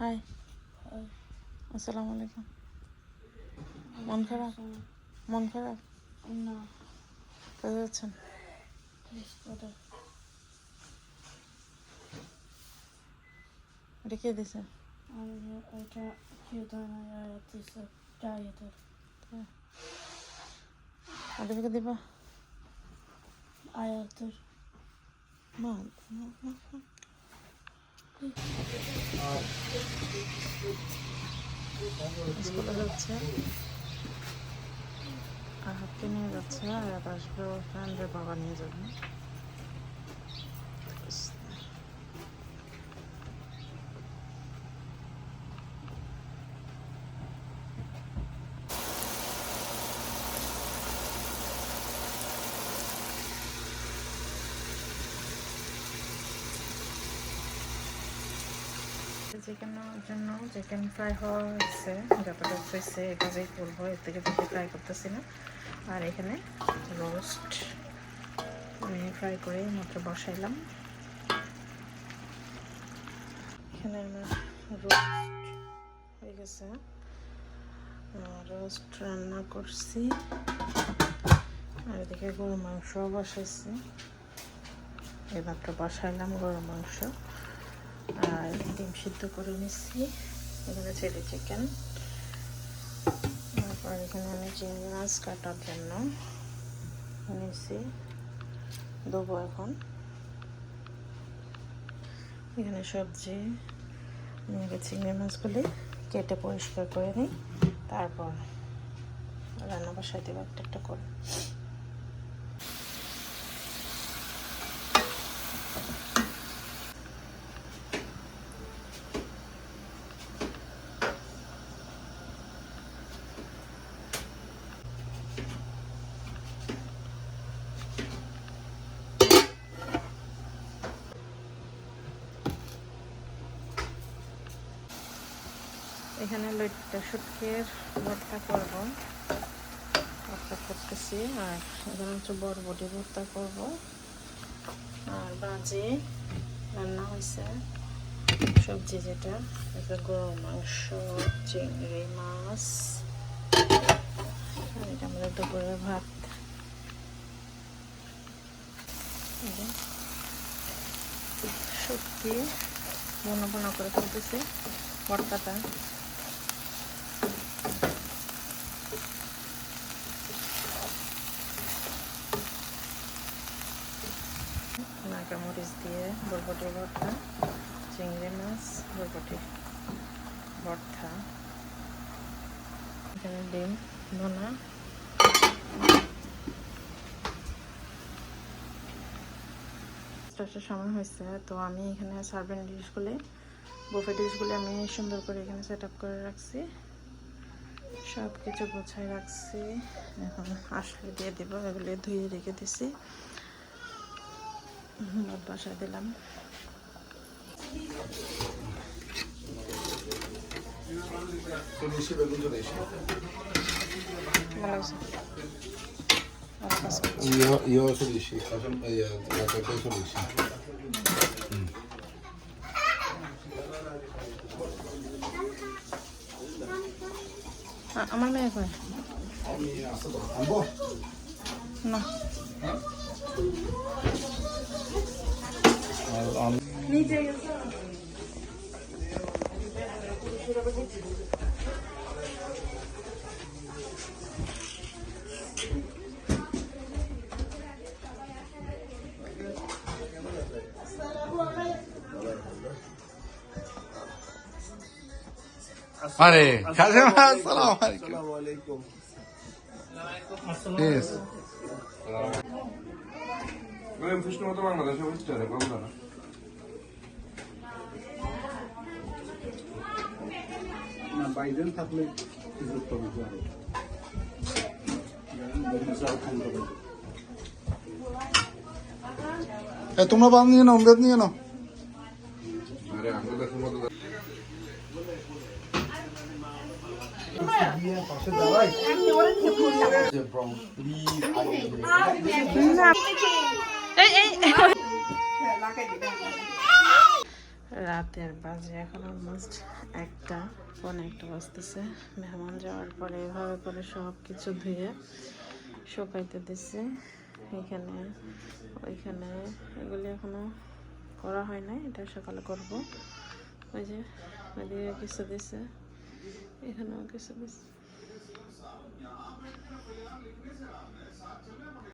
High, আসসালামু আলাইকুম। মন খারাপ? মন খারাপ? না, কোথায় যাচ্ছেন? বিস্কুটে এটা কে দিছে? আমি ওইটা খেয়ে দিচ্ছে ডায়েটের আদেরকে দিবা? আয়াতের মা স্কুলে যাচ্ছে, আহাতকে নিয়ে যাচ্ছে, আয়াত আসবে, ওর ফ্রেন্ডের বাবা নিয়ে যাবে। চিকেনের জন্য চিকেন ফ্রাই হওয়া হয়েছে, যতটা হয়েছে এভাবেই করবো, এর থেকে বেশি ফ্রাই করতেছি না। আর এখানে রোস্ট আমি ফ্রাই করে মাত্র বসাইলাম। এখানে আমার রোস্ট হয়ে গেছে, রোস্ট রান্না করছি। আর এদিকে গরু মাংস বসাইছি, এইমাত্র বসাইলাম গরু মাংস। আর ডিম সিদ্ধ করে নিচ্ছি। এখানে চিলি চিকেন, তারপর এখানে আমি চিংড়ি মাছ কাটার জন্য নিচ্ছি, দেবো এখন। এখানে সবজি চিংড়ি মাছগুলি কেটে পরিষ্কার করে নিই, তারপর রান্না বসাই দেবো একটা একটা করে। এখানে লইট্টা শুটকির ভর্তা করবো, ভর্তা করতেছি। আর এখানে হচ্ছে বরবটি ভর্তা করবো। আর বাজে রান্না হয়েছে সবজি, যেটা গরু মাংস, চিংড়ি মাছ। আর এটা আমাদের দুপুরের ভাত। শুটকি বোনা বোনা করে ফেলতেছি ভর্তাটা। নাকা মরিচ দিয়ে বরবটি ভর্তা, চিংড়ি মাছ, বরবটি ভর্তা। এখানে ডিম ভোনা। সময় হয়েছে, তো আমি এখানে সার্ভিং ডিশগুলি, বুফে ডিশগুলি আমি সুন্দর করে এখানে সেট আপ করে রাখছি, সব কিছু গোছায় রাখছি। এখন আসলে দিয়ে দিব, এগুলি ধুয়ে রেখে দিছি, বাসায় দিলাম। আমার মেয়ে কয় না আরে কাজেম আসসালামু আলাইকুম। Yes. Benim fışkırma tamam da şöyle istiyor ya bana. না বাইডেন থাকলে সুযোগ পাবে তো তোমরা বাদ নিয়ে নাও, বেদ নিয়ে নাও। আরে আমরা তো সময় পাশে দাঁড়াই রাতের বাজে এখন অলমোস্ট 1:15 বাজতেছে। মেহমান যাওয়ার পরে এভাবে করে সব কিছু ধুয়ে শুকাইতে দিচ্ছে। এখানে ওইখানে এগুলি এখনো করা হয় নাই, এটা সকালে করব। ওই যে ওইদিকে কিছু দিছে, এখানেও কিছু দিছে।